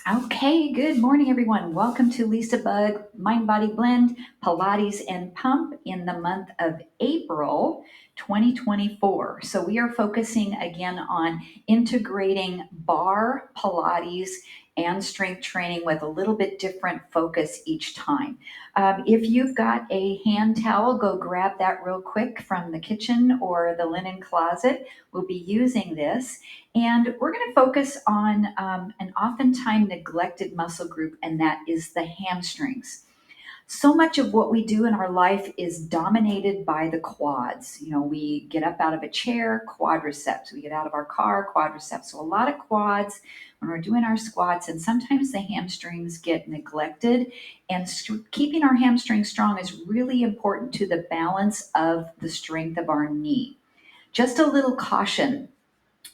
Okay, good morning, everyone. Welcome to LisaBug Mind Body Blend Pilates and Pump in the month of April 2024. So, we are focusing again on integrating Barre, Pilates, and strength training with a little bit different focus each time. If you've got a hand towel, go grab that real quick from the kitchen or the linen closet. We'll be using this. And we're going to focus on an oftentimes neglected muscle group, and that is the hamstrings. So much of what we do in our life is dominated by the quads. You know, we get up out of a chair, quadriceps. We get out of our car, quadriceps. So a lot of quads when we're doing our squats, and sometimes the hamstrings get neglected. And keeping our hamstrings strong is really important to the balance of the strength of our knee. Just a little caution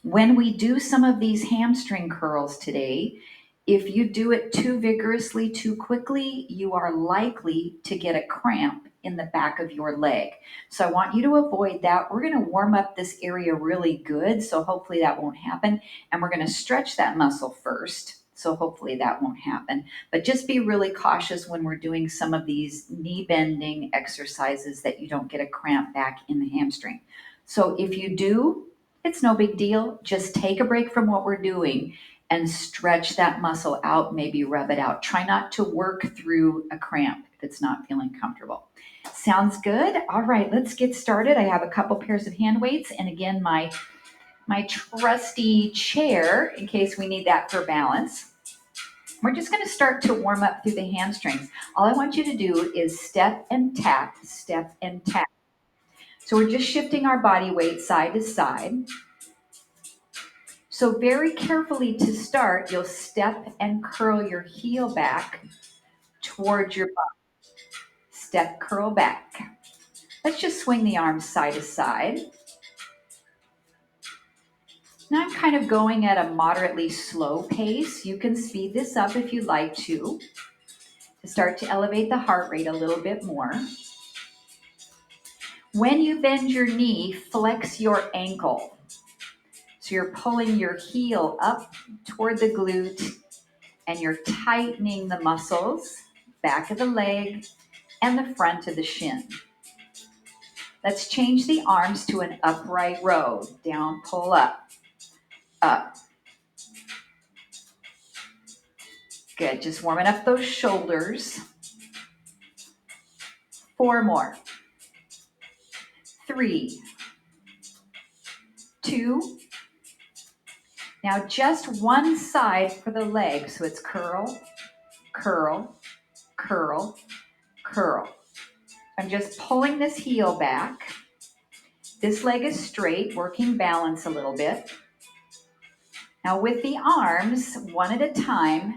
when we do some of these hamstring curls today, if you do it too vigorously, too quickly, you are likely to get a cramp in the back of your leg. So I want you to avoid that. We're going to warm up this area really good, so hopefully that won't happen. And we're going to stretch that muscle first. So hopefully that won't happen. But just be really cautious when we're doing some of these knee bending exercises that you don't get a cramp back in the hamstring. So if you do, it's no big deal. Just take a break from what we're doing and stretch that muscle out, maybe rub it out. Try not to work through a cramp if it's not feeling comfortable. Sounds good? All right, let's get started. I have a couple pairs of hand weights and again my trusty chair in case we need that for balance. We're just going to start to warm up through the hamstrings. All I want you to do is step and tap, step and tap. So we're just shifting our body weight side to side. So very carefully to start, you'll step and curl your heel back towards your bum. Step, curl back. Let's just swing the arms side to side. Now I'm kind of going at a moderately slow pace. You can speed this up if you'd like to start to elevate the heart rate a little bit more. When you bend your knee, flex your ankle. So you're pulling your heel up toward the glute and you're tightening the muscles, back of the leg, and the front of the shin. Let's change the arms to an upright row. Down, pull up, up. Good, just warming up those shoulders. 4 more. 3, 2. Now just one side for the leg. So it's curl, curl, curl, curl. I'm just pulling this heel back. This leg is straight, working balance a little bit. Now with the arms, one at a time,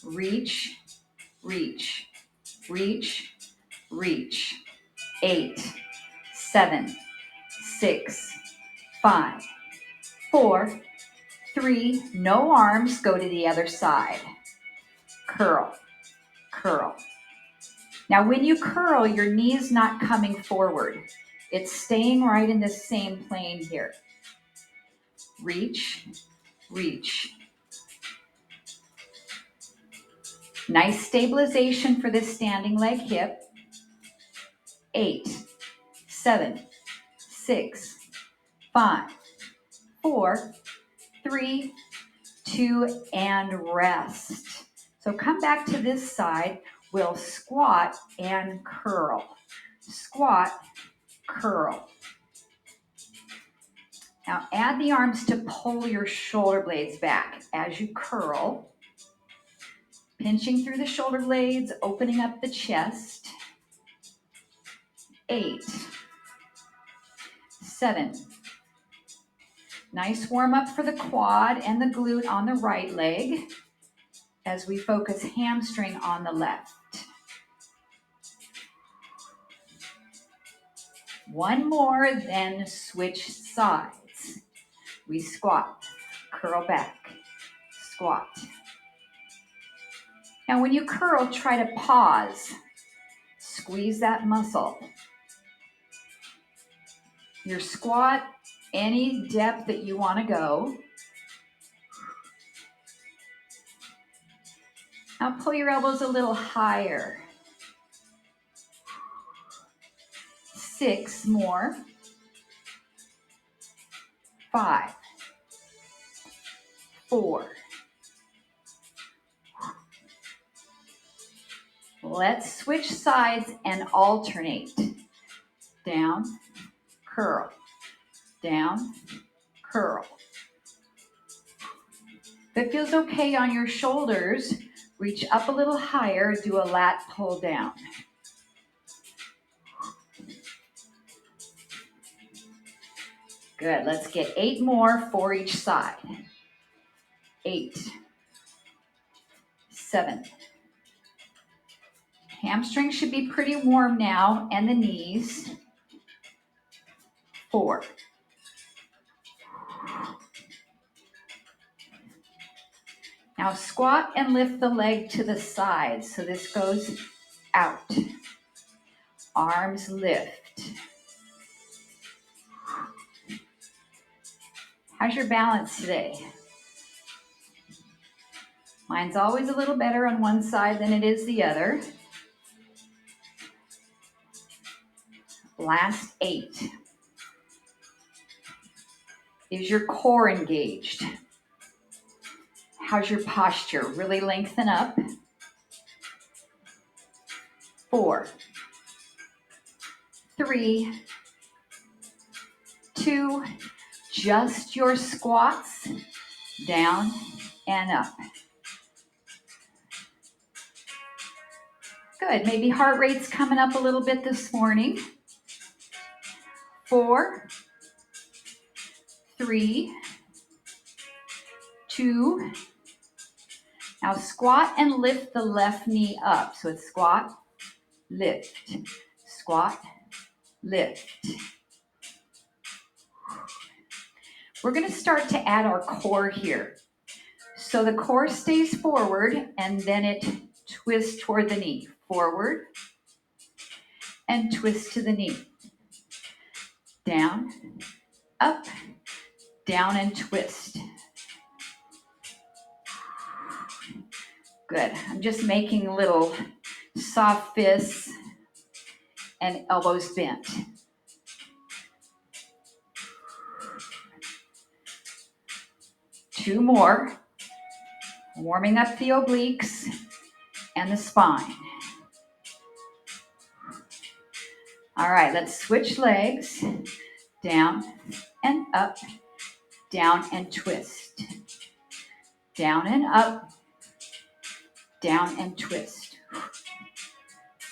reach, reach, reach, reach. 8, 7, 6, 5, 4, 3. No arms, go to the other side. Curl, curl. Now when you curl, your knee is not coming forward. It's staying right in the same plane here. Reach, reach. Nice stabilization for this standing leg hip. 8, 7, 6, 5, 4, 3, 2, and rest. So come back to this side. We'll squat and curl. Squat, curl. Now add the arms to pull your shoulder blades back as you curl. Pinching through the shoulder blades, opening up the chest. 8, 7. Nice warm up for the quad and the glute on the right leg as we focus hamstring on the left. 1 more, then switch sides. We squat, curl back, squat. Now when you curl, try to pause. Squeeze that muscle. Your squat, any depth that you want to go. Now pull your elbows a little higher. 6 more. 5, 4. Let's switch sides and alternate. Down, curl, down, curl. If it feels okay on your shoulders, reach up a little higher, do a lat pull down. Good, let's get 8 more for each side. 8, 7. Hamstrings should be pretty warm now, and the knees. 4. Now squat and lift the leg to the side. So this goes out. Arms lift. How's your balance today? Mine's always a little better on one side than it is the other. Last 8. Is your core engaged? How's your posture? Really lengthen up. 4, 3, 2, just your squats, down and up. Good, maybe heart rate's coming up a little bit this morning. 4, 3, 2. Now squat and lift the left knee up. So it's squat, lift, squat, lift. We're going to start to add our core here. So the core stays forward and then it twists toward the knee. Forward and twist to the knee. Down, up, down and twist. Good. I'm just making little soft fists and elbows bent. Two more. Warming up the obliques and the spine. All right, let's switch legs. Down and up, down and twist. Down and up, down and twist.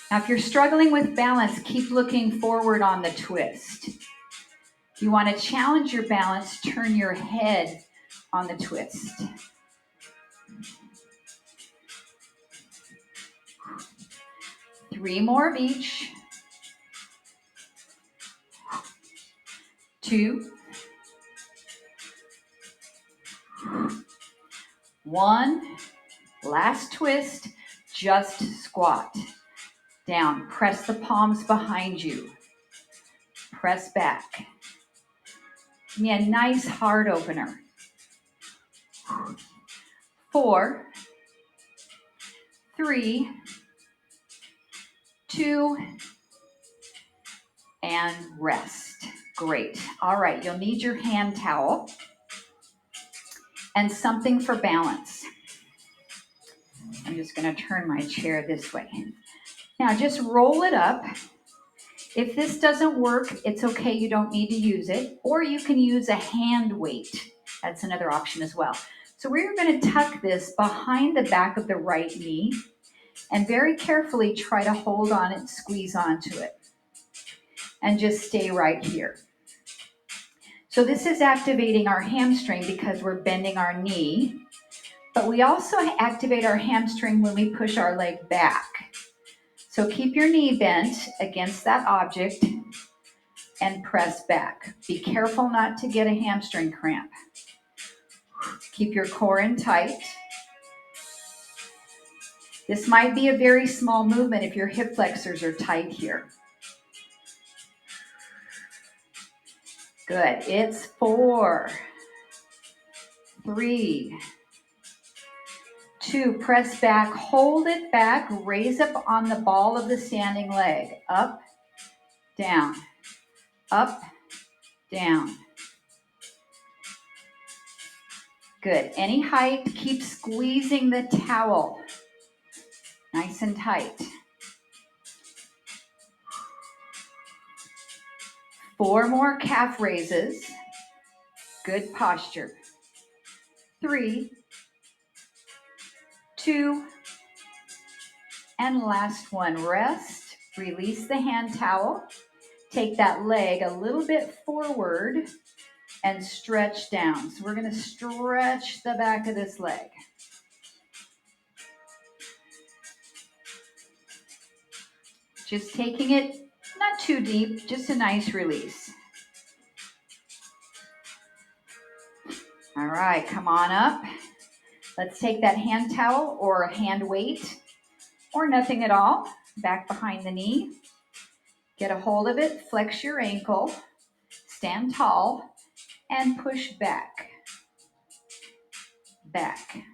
Now, if you're struggling with balance, keep looking forward on the twist. If you want to challenge your balance, turn your head on the twist. Three more of each. 2, 1. Last twist, just squat. Down, press the palms behind you. Press back. Give me a nice heart opener. 4, 3, 2, and rest. Great. All right, you'll need your hand towel and something for balance. I'm just going to turn my chair this way. Now just roll it up. If this doesn't work, it's okay. You don't need to use it. Or you can use a hand weight. That's another option as well. So we're going to tuck this behind the back of the right knee and very carefully try to hold on and squeeze onto it. And just stay right here. So this is activating our hamstring because we're bending our knee. But we also activate our hamstring when we push our leg back. So keep your knee bent against that object and press back. Be careful not to get a hamstring cramp. Keep your core in tight. This might be a very small movement if your hip flexors are tight here. Good. It's 4, 3, 2, press back, hold it back, raise up on the ball of the standing leg. Up, down, up, down. Good. Any height, keep squeezing the towel. Nice and tight. 4 more calf raises. Good posture. 3, 2, and last one. Rest. Release the hand towel. Take that leg a little bit forward and stretch down. So we're going to stretch the back of this leg. Just taking it not too deep, just a nice release. All right, come on up. Let's take that hand towel or a hand weight or nothing at all back behind the knee. Get a hold of it, flex your ankle, stand tall, and push back. Back.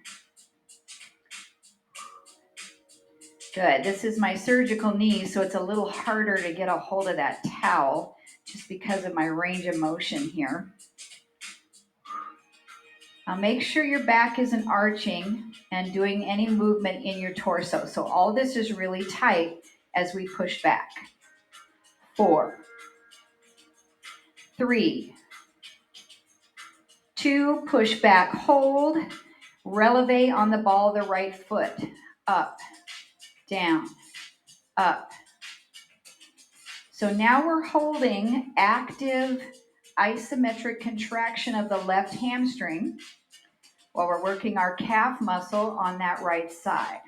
Good. This is my surgical knee, so it's a little harder to get a hold of that towel just because of my range of motion here. Now make sure your back isn't arching and doing any movement in your torso. So all this is really tight as we push back. 4, 3, 2, push back, hold, releve on the ball of the right foot. Up, down, up. So now we're holding active isometric contraction of the left hamstring while we're working our calf muscle on that right side.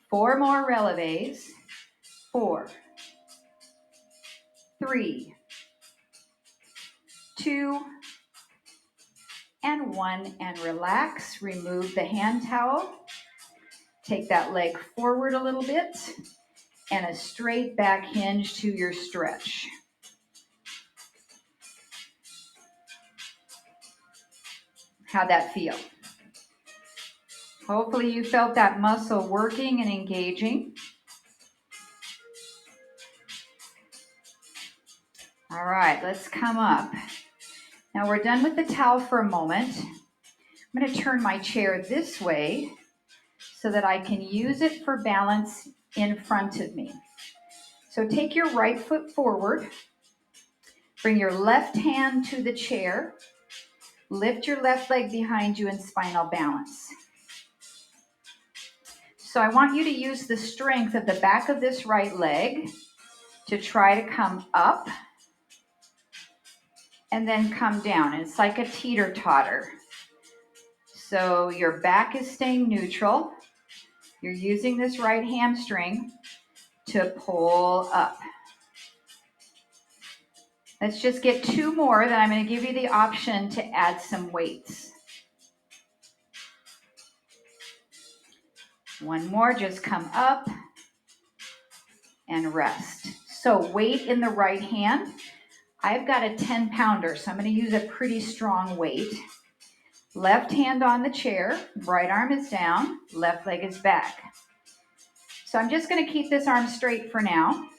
4 more releves. 4, 3, 2, and 1. And relax. Remove the hand towel. Take that leg forward a little bit and a straight back hinge to your stretch. How'd that feel? Hopefully you felt that muscle working and engaging. All right, let's come up. Now we're done with the towel for a moment. I'm going to turn my chair this way so that I can use it for balance in front of me. So take your right foot forward. Bring your left hand to the chair. Lift your left leg behind you in spinal balance. So I want you to use the strength of the back of this right leg to try to come up and then come down. It's like a teeter-totter. So your back is staying neutral. You're using this right hamstring to pull up. Let's just get 2 more, then I'm going to give you the option to add some weights. 1 more, just come up and rest. So weight in the right hand. I've got a 10-pounder, so I'm going to use a pretty strong weight. Left hand on the chair, right arm is down, left leg is back. So I'm just going to keep this arm straight for now.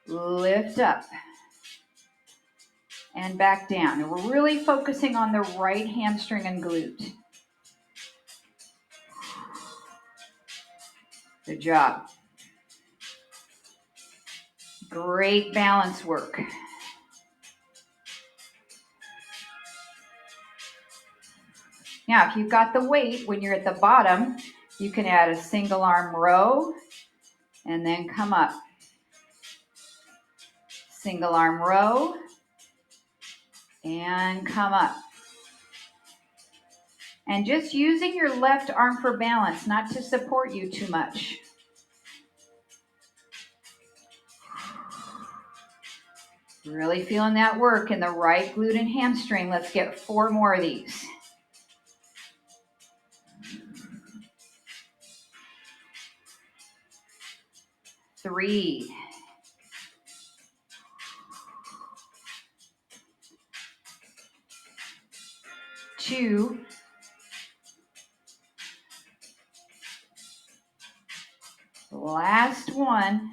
Lift up and back down. And we're really focusing on the right hamstring and glute. Good job. Great balance work. Now, if you've got the weight, when you're at the bottom, you can add a single arm row and then come up. Single arm row and come up. And just using your left arm for balance, not to support you too much. Really feeling that work in the right glute and hamstring. Let's get 4 more of these. 3, 2, Last one.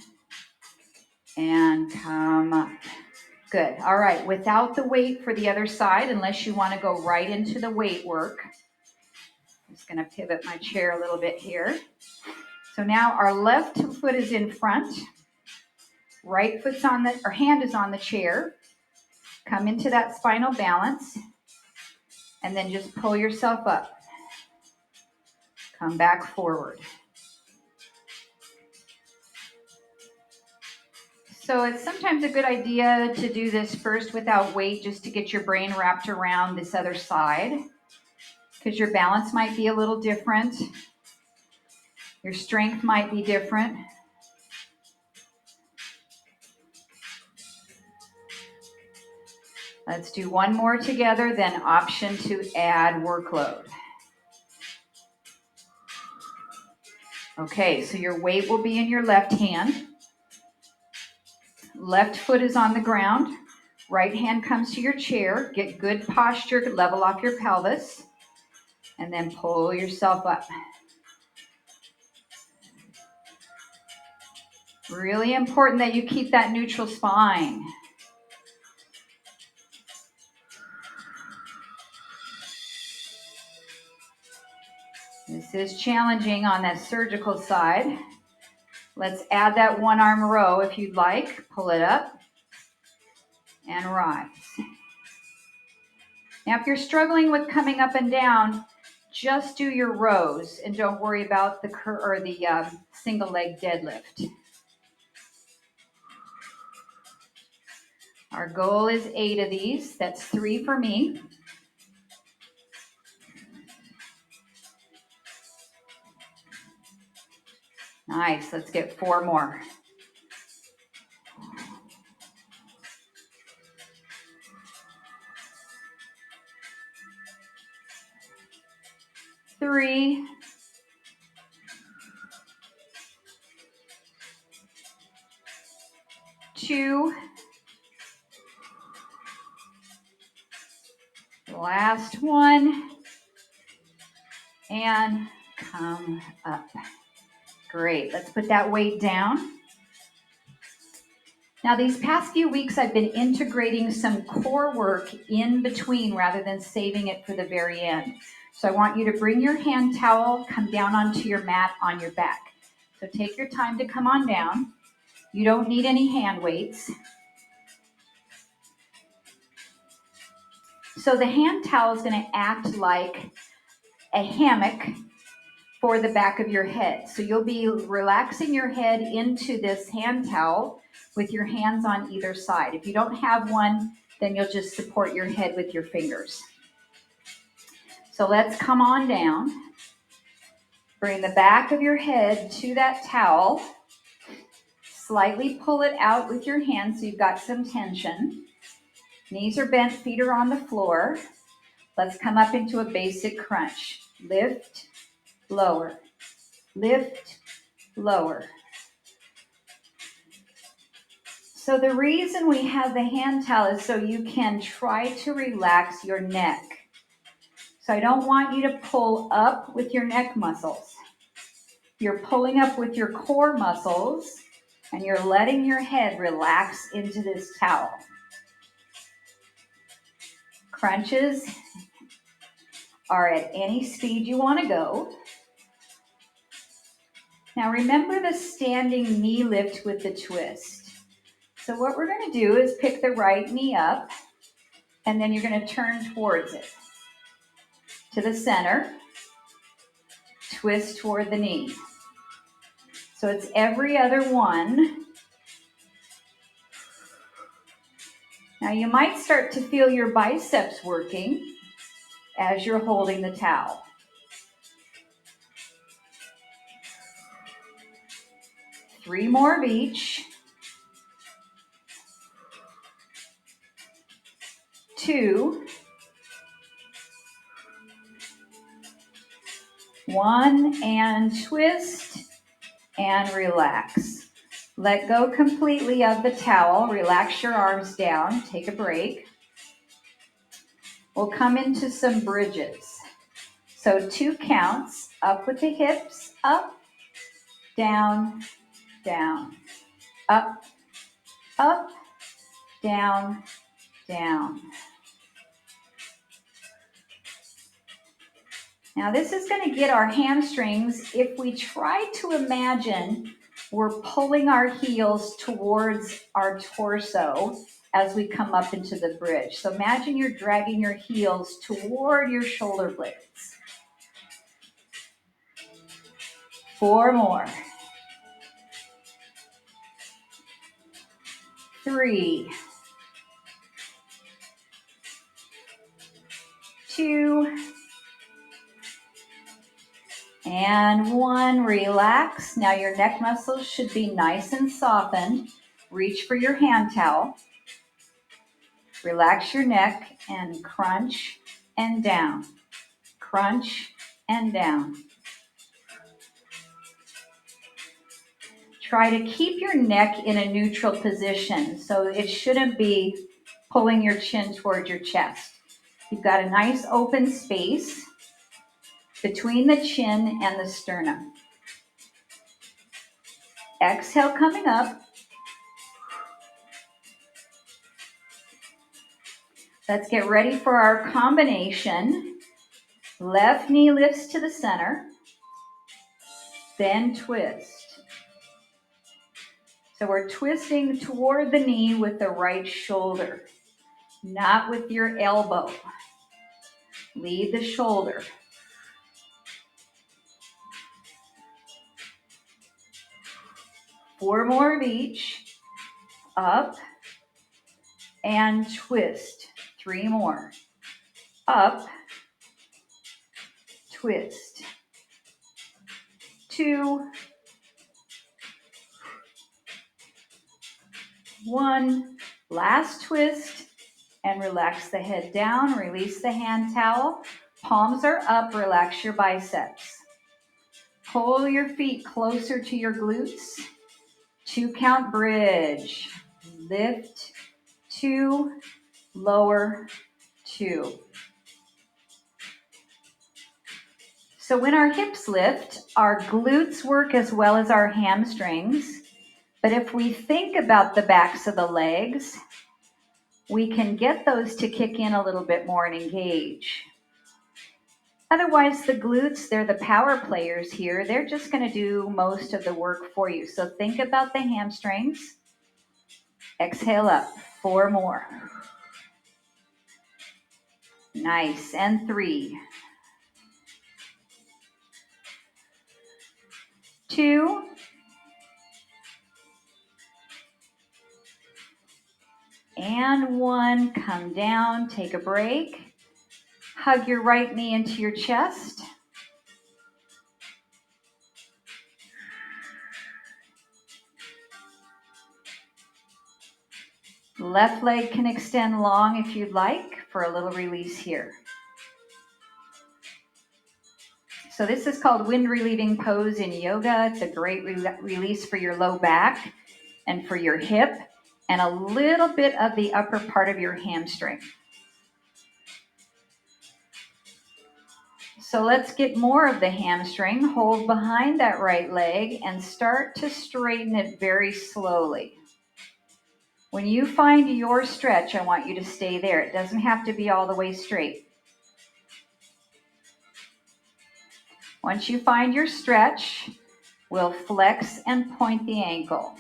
And come up. Good. All right. Without the weight for the other side, unless you want to go right into the weight work. I'm just going to pivot my chair a little bit here. So now our left foot is in front. Right foot's on the, or hand is on the chair. Come into that spinal balance. And then just pull yourself up. Come back forward. So it's sometimes a good idea to do this first without weight, just to get your brain wrapped around this other side, because your balance might be a little different. Your strength might be different. Let's do one more together, then option to add workload. Okay, so your weight will be in your left hand. Left foot is on the ground. Right hand comes to your chair. Get good posture, level off your pelvis, and then pull yourself up. Really important that you keep that neutral spine. This is challenging on that surgical side. Let's add that one arm row if you'd like. Pull it up and rise. Now, if you're struggling with coming up and down, just do your rows and don't worry about the single leg deadlift. Our goal is 8 of these. That's 3 for me. Nice. Let's get 4 more. Three. 2. Last one. And come up. Great. Let's put that weight down. Now, these past few weeks, I've been integrating some core work in between rather than saving it for the very end. So I want you to bring your hand towel, come down onto your mat on your back. So take your time to come on down. You don't need any hand weights. So the hand towel is going to act like a hammock for the back of your head. So you'll be relaxing your head into this hand towel with your hands on either side. If you don't have one, then you'll just support your head with your fingers. So let's come on down. Bring the back of your head to that towel. Slightly pull it out with your hands so you've got some tension. Knees are bent, feet are on the floor. Let's come up into a basic crunch. Lift, lower. Lift, lower. So the reason we have the hand towel is so you can try to relax your neck. So I don't want you to pull up with your neck muscles. You're pulling up with your core muscles and you're letting your head relax into this towel. Crunches are at any speed you want to go. Now remember the standing knee lift with the twist. So what we're going to do is pick the right knee up, and then you're going to turn towards it. To the center, twist toward the knee. So it's every other one. Now you might start to feel your biceps working as you're holding the towel. Three more of each. 2. 1, and twist and relax. Let go completely of the towel. Relax your arms down. Take a break. We'll come into some bridges. So 2 counts. Up with the hips, up, down, down, up, up, down, down. Now this is going to get our hamstrings. If we try to imagine we're pulling our heels towards our torso as we come up into the bridge. So imagine you're dragging your heels toward your shoulder blades. 4 more. 3, 2, and 1. Relax. Now your neck muscles should be nice and softened. Reach for your hand towel. Relax your neck and crunch and down. Crunch and down. Try to keep your neck in a neutral position, so it shouldn't be pulling your chin towards your chest. You've got a nice open space between the chin and the sternum. Exhale coming up. Let's get ready for our combination. Left knee lifts to the center, then twist. So we're twisting toward the knee with the right shoulder, not with your elbow. Lead the shoulder. Four more of each. Up and twist. 3 more. Up, twist. 2, 1. Last twist, and relax the head down. Release the hand towel. Palms are up. Relax your biceps. Pull your feet closer to your glutes. 2 count bridge. Lift, 2, lower, 2. So when our hips lift, our glutes work as well as our hamstrings. But if we think about the backs of the legs, we can get those to kick in a little bit more and engage. Otherwise, the glutes, they're the power players here. They're just going to do most of the work for you. So think about the hamstrings. Exhale up. 4 more. Nice. And 3, 2, and 1. Come down. Take a break. Hug your right knee into your chest. Left leg can extend long if you'd like for a little release here. So this is called wind relieving pose in yoga. It's a great release for your low back and for your hip and a little bit of the upper part of your hamstring. So let's get more of the hamstring. Hold behind that right leg and start to straighten it very slowly. When you find your stretch, I want you to stay there. It doesn't have to be all the way straight. Once you find your stretch, we'll flex and point the ankle.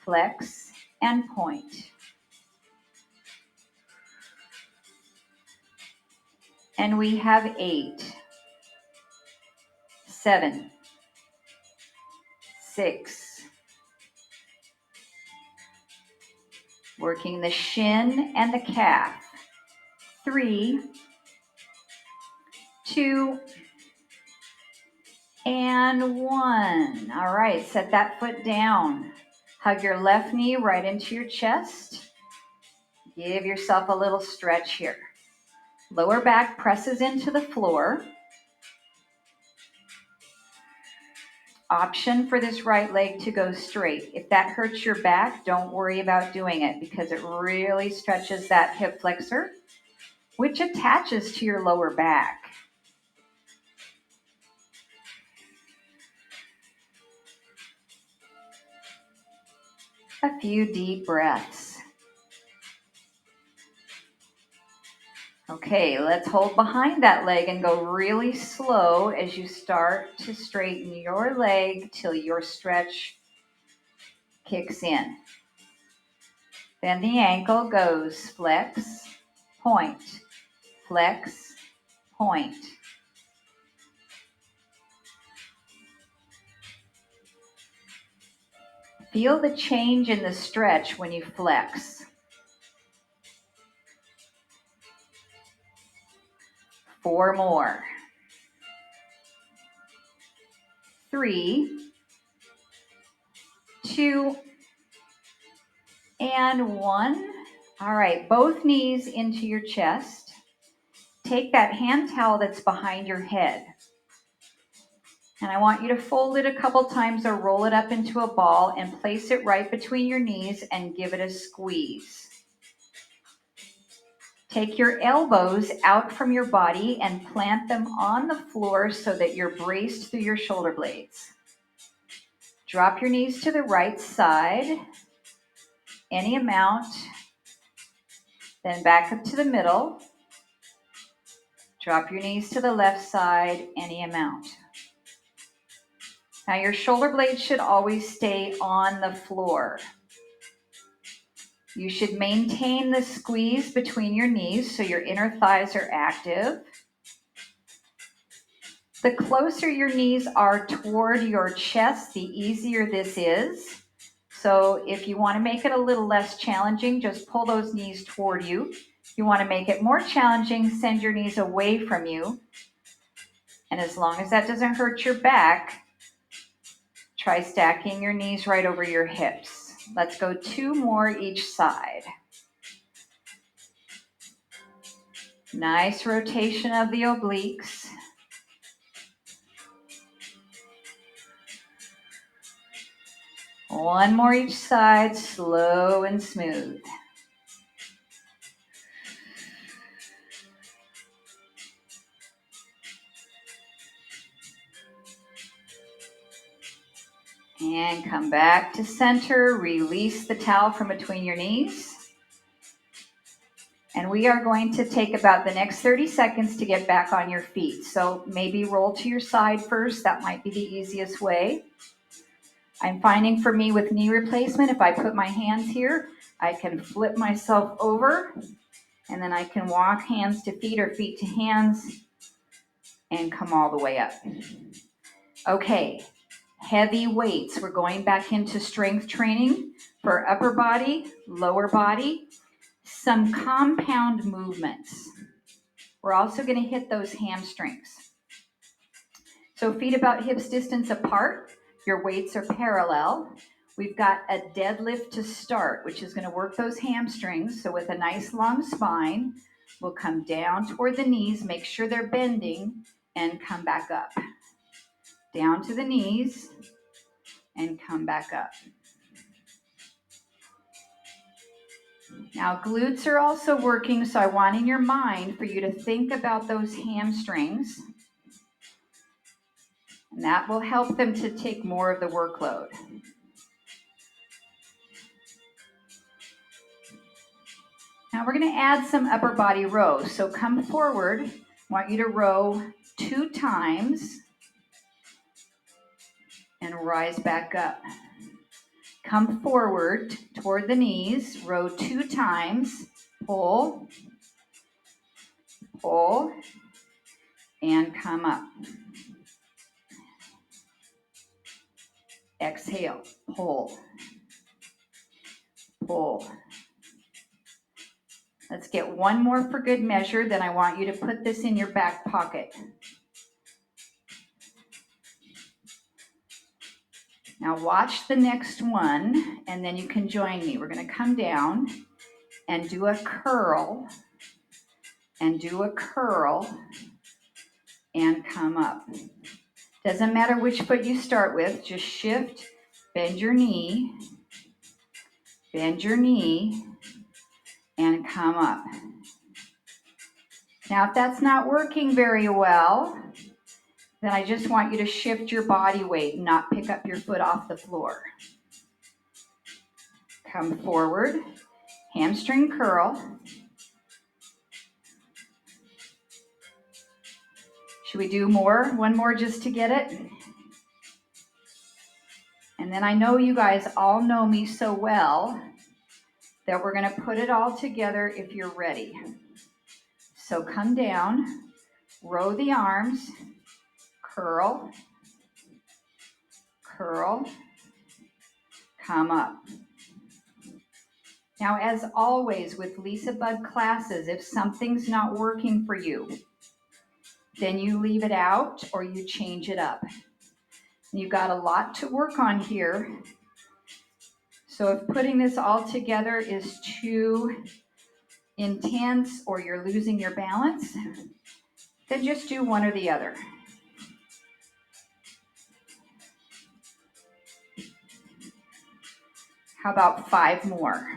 Flex and point. And we have 8, 7, 6. Working the shin and the calf. 3, 2, and 1. All right, set that foot down. Hug your left knee right into your chest. Give yourself a little stretch here. Lower back presses into the floor. Option for this right leg to go straight. If that hurts your back, don't worry about doing it because it really stretches that hip flexor, which attaches to your lower back. A few deep breaths. Okay, let's hold behind that leg and go really slow as you start to straighten your leg till your stretch kicks in. Then the ankle goes flex, point, flex, point. Feel the change in the stretch when you flex. 4 more. 3, 2, and 1. All right, both knees into your chest. Take that hand towel that's behind your head. And I want you to fold it a couple times or roll it up into a ball and place it right between your knees and give it a squeeze. Take your elbows out from your body and plant them on the floor so that you're braced through your shoulder blades. Drop your knees to the right side, any amount, then back up to the middle. Drop your knees to the left side, any amount. Now your shoulder blades should always stay on the floor. You should maintain the squeeze between your knees so your inner thighs are active. The closer your knees are toward your chest, the easier this is. So if you want to make it a little less challenging, just pull those knees toward you. If you want to make it more challenging, send your knees away from you. And as long as that doesn't hurt your back, try stacking your knees right over your hips. Let's go 2 more each side. Nice rotation of the obliques. One more each side, slow and smooth. And come back to center. Release the towel from between your knees. And we are going to take about the next 30 seconds to get back on your feet. So maybe roll to your side first. That might be the easiest way. I'm finding for me with knee replacement, if I put my hands here, I can flip myself over and then I can walk hands to feet or feet to hands and come all the way up. Okay, heavy weights. We're going back into strength training for upper body, lower body, some compound movements. We're also going to hit those hamstrings. So feet about hips distance apart. Your weights are parallel. We've got a deadlift to start, which is going to work those hamstrings. So with a nice long spine, we'll come down toward the knees, make sure they're bending, and come back up. Down to the knees, and come back up. Now glutes are also working, so I want in your mind for you to think about those hamstrings. And that will help them to take more of the workload. Now we're going to add some upper body rows. So come forward. I want you to row 2 times and rise back up. Come forward toward the knees, row 2 times, pull, pull, and come up. Exhale, pull, pull. Let's get one more for good measure, then I want you to put this in your back pocket. Now watch the next one, and then you can join me. We're going to come down and do a curl, and do a curl, and come up. Doesn't matter which foot you start with, just shift, bend your knee, and come up. Now if that's not working very well, then I just want you to shift your body weight and not pick up your foot off the floor. Come forward, hamstring curl. Should we do more? One more just to get it? And then I know you guys all know me so well that we're going to put it all together if you're ready. So come down, row the arms, curl, curl, come up. Now, as always with LisaBug classes, if something's not working for you, then you leave it out or you change it up. You've got a lot to work on here. So if putting this all together is too intense or you're losing your balance, then just do one or the other. How about 5 more?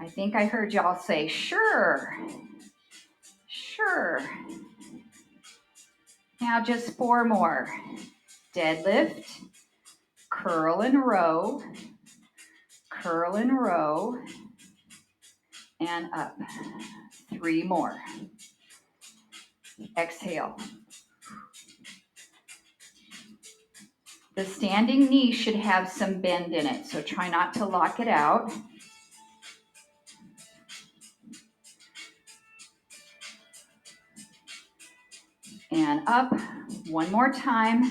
I think I heard y'all say, sure, sure. Now just 4 more. Deadlift, curl and row, and up. 3 more. Exhale. The standing knee should have some bend in it, so try not to lock it out. And up. 1 more time.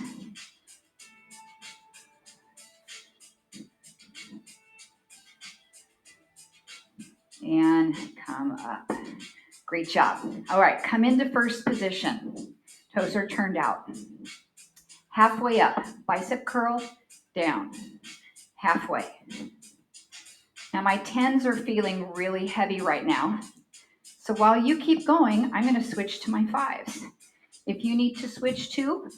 And come up. Great job. All right, come into first position. Toes are turned out. Halfway up, bicep curl, down. Halfway. Now my 10s are feeling really heavy right now. So while you keep going, I'm going to switch to my 5s. If you need to switch too,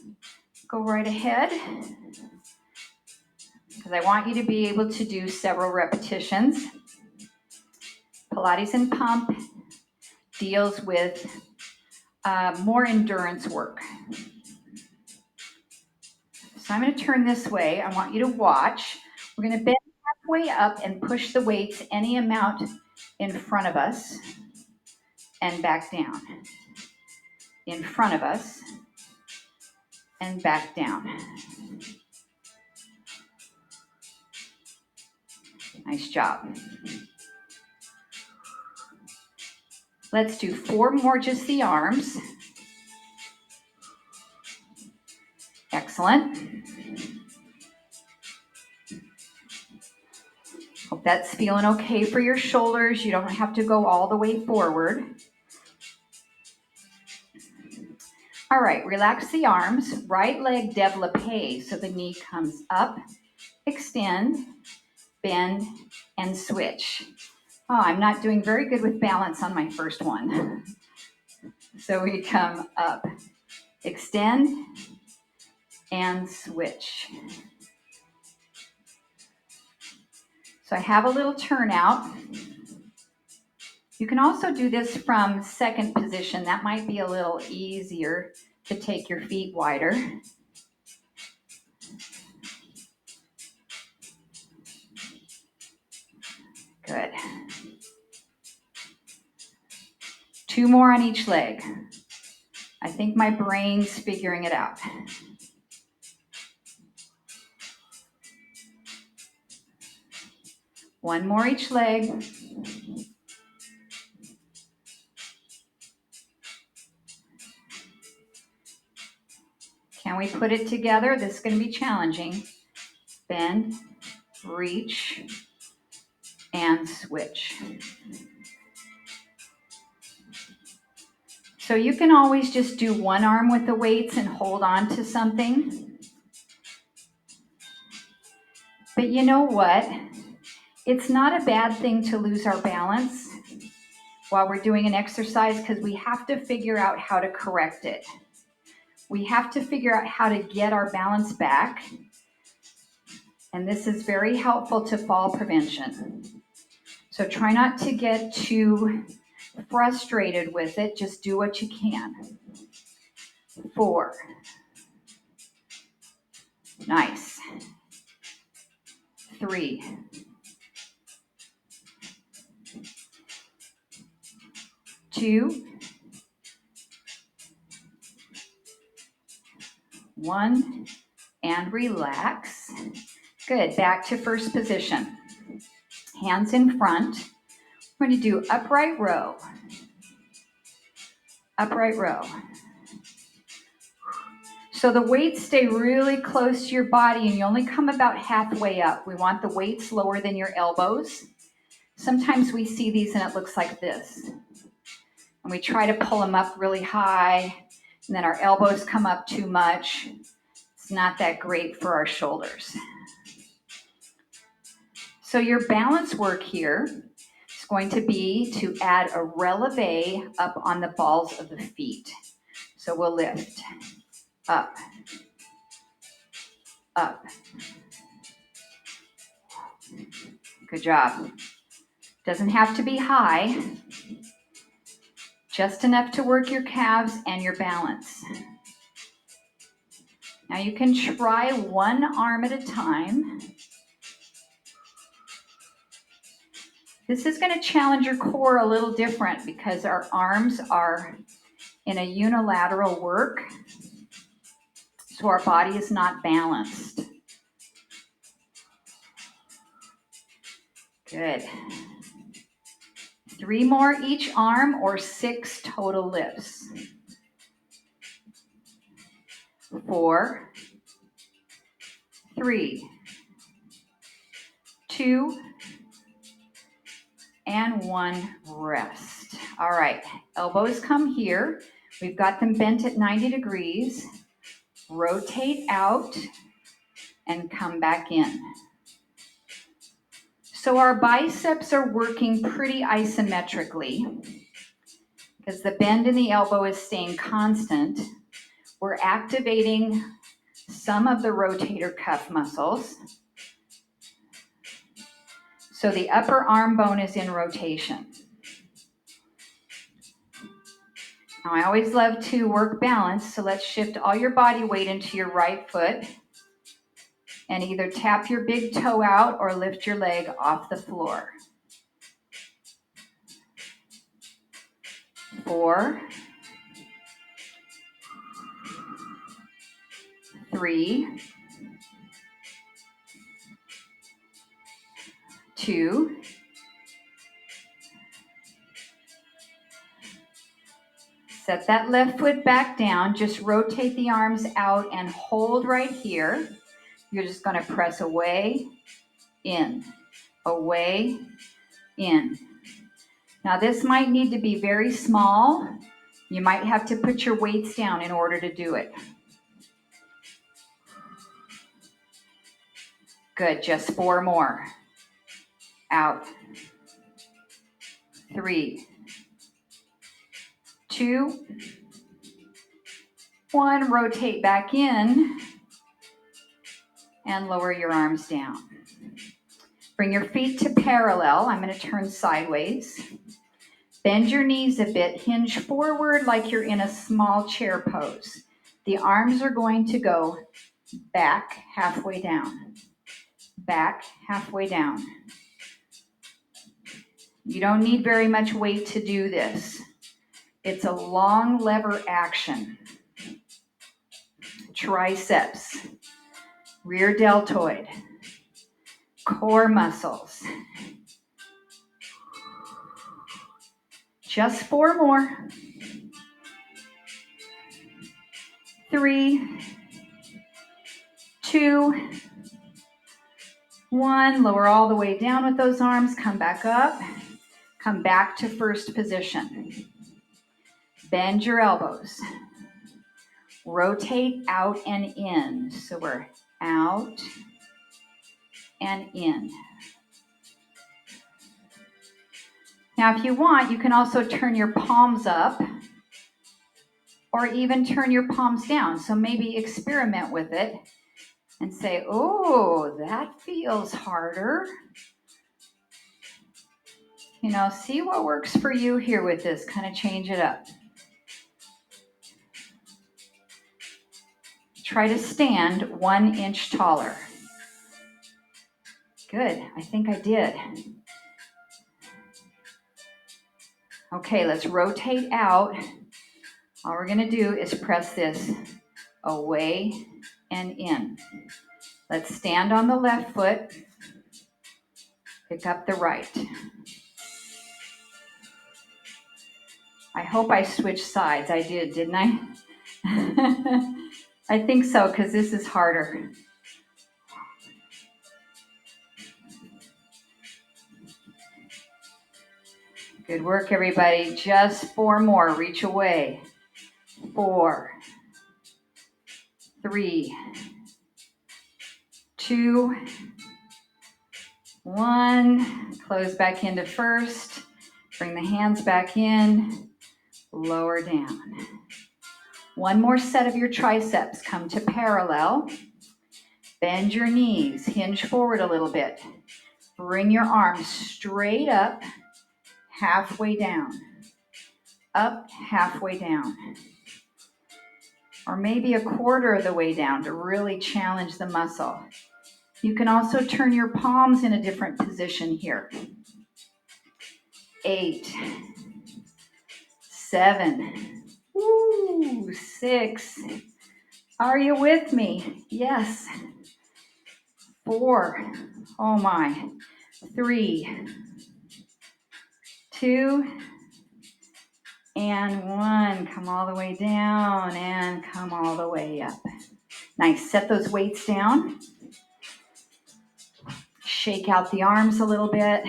go right ahead. Because I want you to be able to do several repetitions. Pilates and pump deals with more endurance work. So I'm going to turn this way. I want you to watch. We're going to bend halfway up and push the weights any amount in front of us and back down. In front of us and back down. Nice job. Let's do 4 more, just the arms. Excellent. Hope that's feeling okay for your shoulders. You don't have to go all the way forward. All right, relax the arms. Right leg développé, so the knee comes up, extend, bend, and switch. Oh, I'm not doing very good with balance on my first one. So we come up, extend, and switch. So I have a little turnout. You can also do this from second position. That might be a little easier to take your feet wider. Good. 2 more on each leg. I think my brain's figuring it out. One more each leg. Can we put it together? This is going to be challenging. Bend, reach, and switch. So you can always just do one arm with the weights and hold on to something. But you know what? It's not a bad thing to lose our balance while we're doing an exercise, because we have to figure out how to correct it. We have to figure out how to get our balance back. And this is very helpful to fall prevention. So try not to get too frustrated with it. Just do what you can. 4. Nice. 3, 2, 1, and relax. Good, back to first position. Hands in front. We're going to do upright row. Upright row. So the weights stay really close to your body and you only come about halfway up. We want the weights lower than your elbows. Sometimes we see these and it looks like this. And we try to pull them up really high and then our elbows come up too much. It's not that great for our shoulders. So your balance work here is going to be to add a releve up on the balls of the feet. So we'll lift up, up. Good job. Doesn't have to be high, just enough to work your calves and your balance. Now you can try one arm at a time. This is going to challenge your core a little different because our arms are in a unilateral work, so our body is not balanced. Good. 3 more each arm or 6 total lifts. 4, 3, 2, and 1, rest. All right, elbows come here. We've got them bent at 90 degrees. Rotate out and come back in. So our biceps are working pretty isometrically because the bend in the elbow is staying constant. We're activating some of the rotator cuff muscles. So the upper arm bone is in rotation. Now I always love to work balance, so let's shift all your body weight into your right foot and either tap your big toe out or lift your leg off the floor. 4, 3, 2, set that left foot back down. Just rotate the arms out and hold right here. You're just going to press away, in, away, in. Now this might need to be very small. You might have to put your weights down in order to do it. Good, just 4 more. Out. 3, 2, 1. Rotate back in and lower your arms down. Bring your feet to parallel. I'm going to turn sideways. Bend your knees a bit. Hinge forward like you're in a small chair pose. The arms are going to go back halfway down. Back halfway down. You don't need very much weight to do this. It's a long lever action. Triceps, rear deltoid, core muscles. Just 4 more. 3, 2, 1. Lower all the way down with those arms. Come back up. Come back to first position. Bend your elbows. Rotate out and in. So we're out and in. Now, if you want, you can also turn your palms up or even turn your palms down. So maybe experiment with it and say, oh, that feels harder. You know, see what works for you here with this. Kind of change it up. Try to stand 1 inch taller. Good. I think I did. Okay, let's rotate out. All we're going to do is press this away and in. Let's stand on the left foot. Pick up the right. I hope I switched sides. I did, didn't I? I think so, because this is harder. Good work, everybody. Just 4 more. Reach away. 4, 3, 2, 1. Close back into first. Bring the hands back in. Lower down. 1 more set of your triceps. Come to parallel. Bend your knees. Hinge forward a little bit. Bring your arms straight up, halfway down. Up, halfway down. Or maybe a quarter of the way down to really challenge the muscle. You can also turn your palms in a different position here. 8, 7, 6. Are you with me? Yes. 4. Oh my. 3, 2, and 1. Come all the way down and come all the way up. Nice. Set those weights down. Shake out the arms a little bit.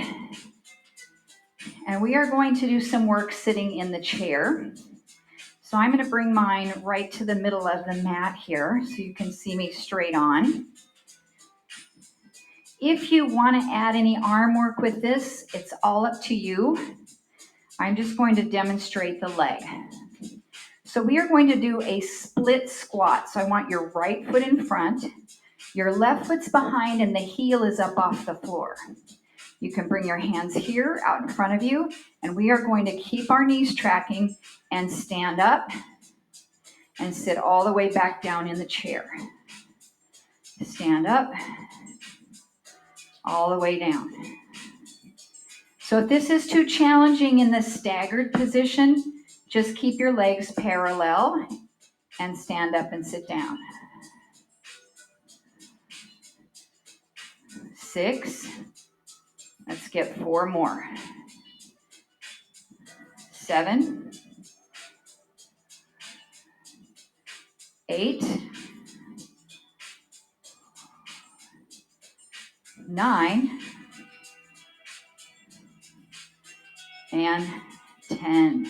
And we are going to do some work sitting in the chair. So I'm going to bring mine right to the middle of the mat here so you can see me straight on. If you want to add any arm work with this, it's all up to you. I'm just going to demonstrate the leg. So we are going to do a split squat. So I want your right foot in front, your left foot's behind, and the heel is up off the floor. You can bring your hands here out in front of you, and we are going to keep our knees tracking and stand up and sit all the way back down in the chair. Stand up, all the way down. So if this is too challenging in the staggered position, just keep your legs parallel and stand up and sit down. 6. Let's get 4 more. 7, 8, 9, and 10.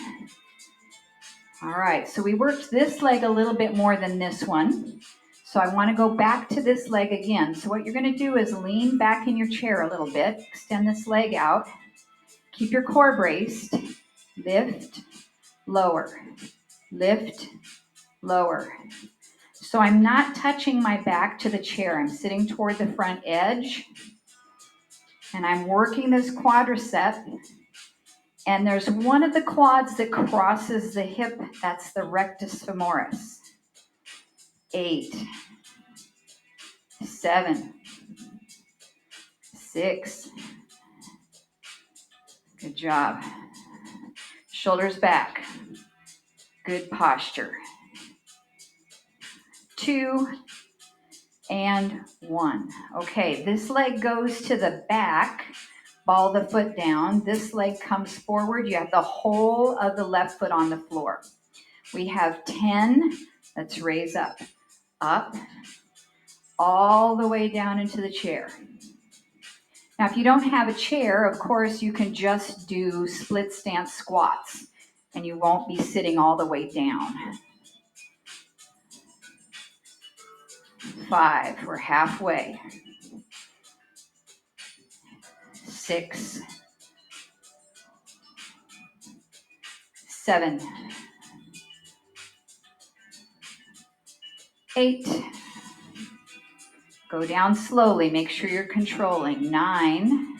All right, so we worked this leg a little bit more than this one. So I want to go back to this leg again. So what you're going to do is lean back in your chair a little bit, extend this leg out, keep your core braced, lift, lower, lift, lower. So I'm not touching my back to the chair. I'm sitting toward the front edge, and I'm working this quadricep. And there's one of the quads that crosses the hip. That's the rectus femoris. 8, 7, 6. Good job. Shoulders back. Good posture. 2 and 1. Okay, this leg goes to the back. Ball the foot down. This leg comes forward. You have the whole of the left foot on the floor. We have 10. Let's raise up. Up. All the way down into the chair. Now, if you don't have a chair, of course, you can just do split stance squats, and you won't be sitting all the way down. 5. We're halfway. 6, 7, 8. Go down slowly. Make sure you're controlling. 9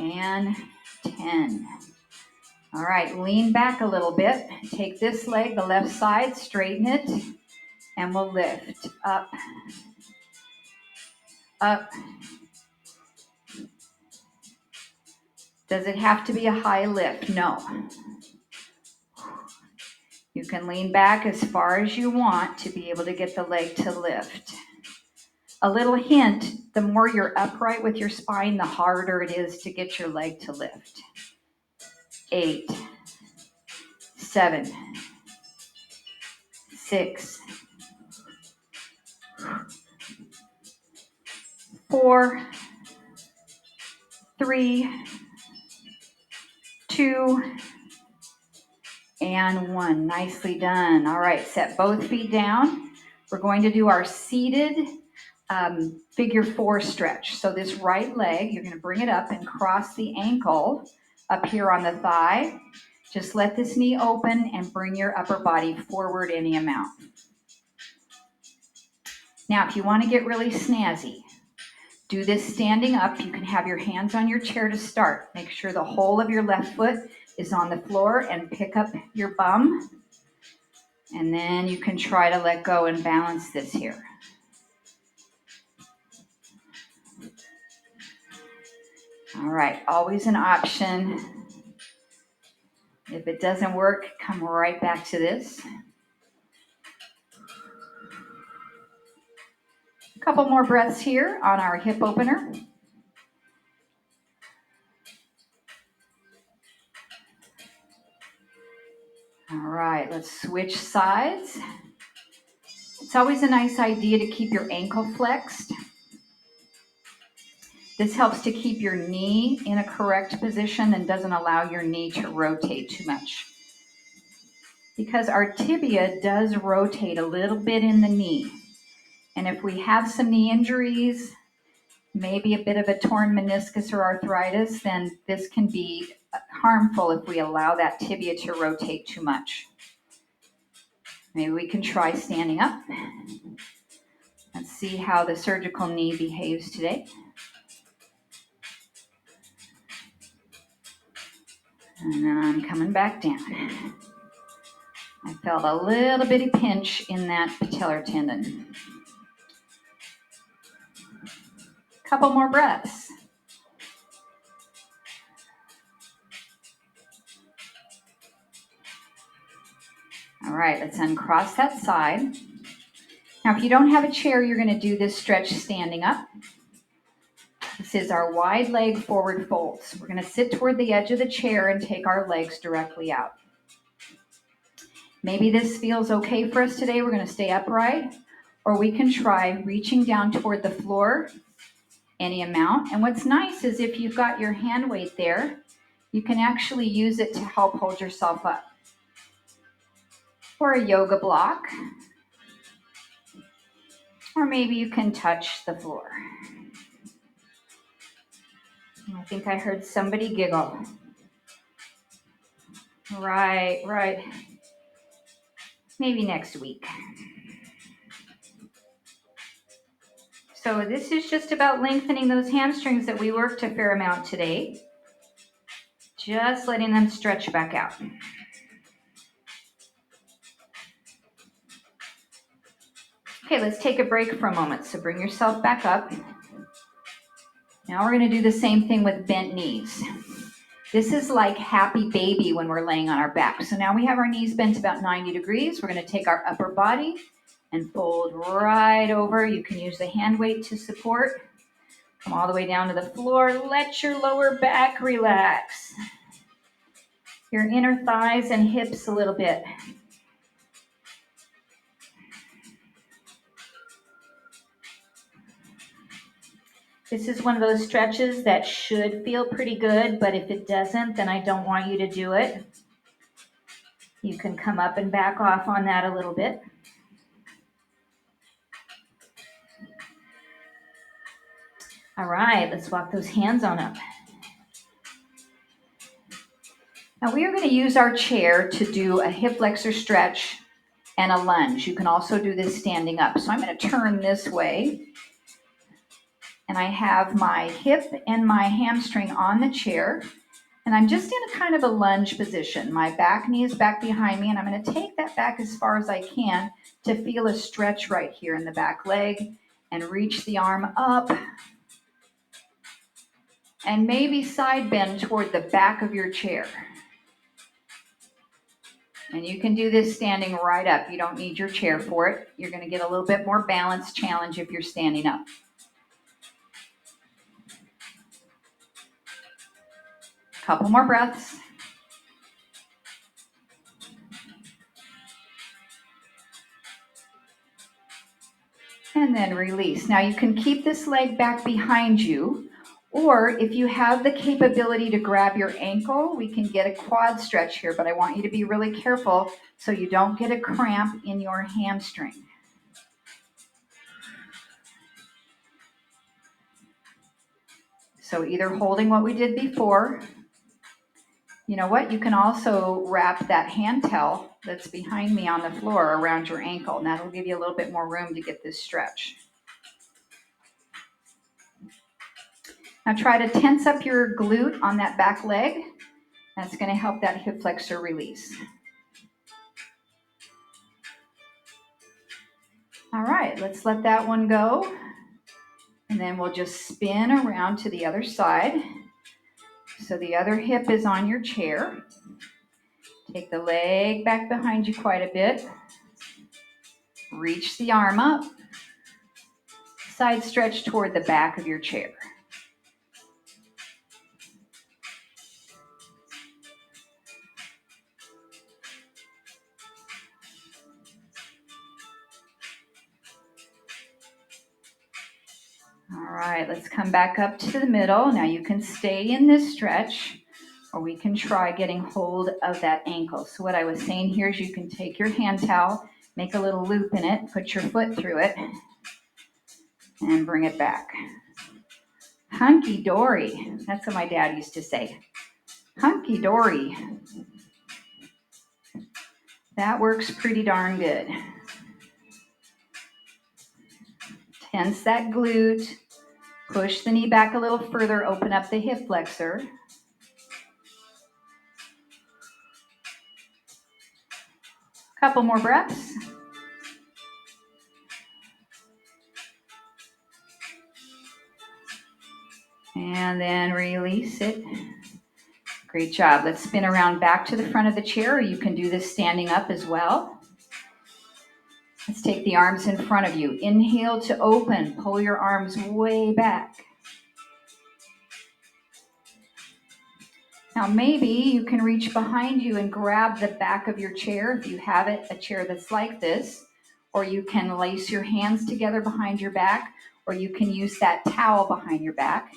and 10. All right, lean back a little bit. Take this leg, the left side, straighten it, and we'll lift up up. Does it have to be a high lift? No. You can lean back as far as you want to be able to get the leg to lift. A little hint, the more you're upright with your spine, the harder it is to get your leg to lift. 8, 7, 6, 4, 3, 2, and 1. Nicely done. All right, set both feet down. We're going to do our seated figure 4 stretch. So this right leg, you're going to bring it up and cross the ankle up here on the thigh. Just let this knee open and bring your upper body forward any amount. Now, if you want to get really snazzy, do this standing up. You can have your hands on your chair to start. Make sure the whole of your left foot is on the floor and pick up your bum. And then you can try to let go and balance this here. All right, always an option. If it doesn't work, come right back to this. A couple more breaths here on our hip opener. All right, let's switch sides. It's always a nice idea to keep your ankle flexed. This helps to keep your knee in a correct position and doesn't allow your knee to rotate too much. Because our tibia does rotate a little bit in the knee. And if we have some knee injuries, maybe a bit of a torn meniscus or arthritis, then this can be harmful if we allow that tibia to rotate too much. Maybe we can try standing up. Let's see how the surgical knee behaves today. And then I'm coming back down. I felt a little bitty pinch in that patellar tendon. Couple more breaths. All right, let's uncross that side. Now, if you don't have a chair, you're going to do this stretch standing up. This is our wide leg forward folds. We're going to sit toward the edge of the chair and take our legs directly out. Maybe this feels okay for us today. We're going to stay upright, or we can try reaching down toward the floor any amount. And what's nice is if you've got your hand weight there, you can actually use it to help hold yourself up. Or a yoga block. Or maybe you can touch the floor. I think I heard somebody giggle. Right. Maybe next week. So this is just about lengthening those hamstrings that we worked a fair amount today. Just letting them stretch back out. Okay, let's take a break for a moment. So bring yourself back up. Now we're going to do the same thing with bent knees. This is like happy baby when we're laying on our back. So now we have our knees bent about 90 degrees. We're going to take our upper body and fold right over. You can use the hand weight to support. Come all the way down to the floor. Let your lower back relax. Your inner thighs and hips a little bit. This is one of those stretches that should feel pretty good, but if it doesn't, then I don't want you to do it. You can come up and back off on that a little bit. All right, let's walk those hands on up. Now we are going to use our chair to do a hip flexor stretch and a lunge. You can also do this standing up. So I'm going to turn this way. And I have my hip and my hamstring on the chair. And I'm just in a kind of a lunge position. My back knee is back behind me, and I'm going to take that back as far as I can to feel a stretch right here in the back leg and reach the arm up. And maybe side bend toward the back of your chair. And you can do this standing right up. You don't need your chair for it. You're going to get a little bit more balance challenge if you're standing up. Couple more breaths. And then release. Now you can keep this leg back behind you, or if you have the capability to grab your ankle, we can get a quad stretch here, but I want you to be really careful so you don't get a cramp in your hamstring. So either holding what we did before. You know what? You can also wrap that hand towel that's behind me on the floor around your ankle, and that'll give you a little bit more room to get this stretch. Now try to tense up your glute on that back leg. That's going to help that hip flexor release. All right, let's let that one go. And then we'll just spin around to the other side. So the other hip is on your chair. Take the leg back behind you quite a bit. Reach the arm up. Side stretch toward the back of your chair. All right, let's come back up to the middle. Now you can stay in this stretch, or we can try getting hold of that ankle. So what I was saying here is you can take your hand towel, make a little loop in it, put your foot through it, and bring it back. Hunky-dory. That's what my dad used to say. Hunky-dory. That works pretty darn good. Tense that glute. Push the knee back a little further. Open up the hip flexor. Couple more breaths. And then release it. Great job. Let's spin around back to the front of the chair, or you can do this standing up as well. Let's take the arms in front of you. Inhale to open. Pull your arms way back. Now maybe you can reach behind you and grab the back of your chair if you have it, a chair that's like this, or you can lace your hands together behind your back, or you can use that towel behind your back.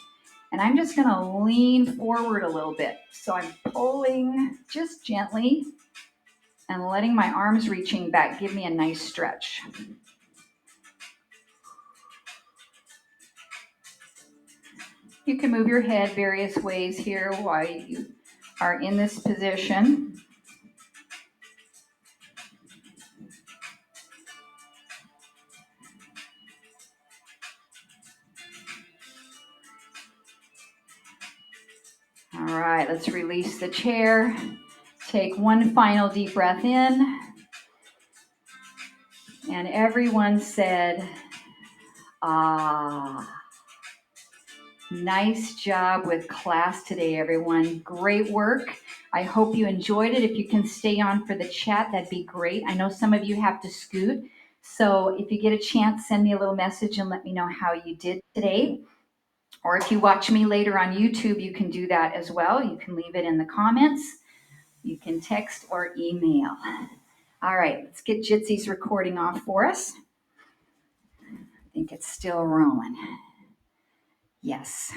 And I'm just going to lean forward a little bit. So I'm pulling just gently and letting my arms reaching back give me a nice stretch. You can move your head various ways here while you are in this position. All right, let's release the chair. Take one final deep breath in. And everyone said, ah. Nice job with class today, everyone. Great work. I hope you enjoyed it. If you can stay on for the chat, that'd be great. I know some of you have to scoot. So if you get a chance, send me a little message and let me know how you did today. Or if you watch me later on YouTube, you can do that as well. You can leave it in the comments. You can text or email. All right, let's get Jitsy's recording off for us. I think it's still rolling. Yes.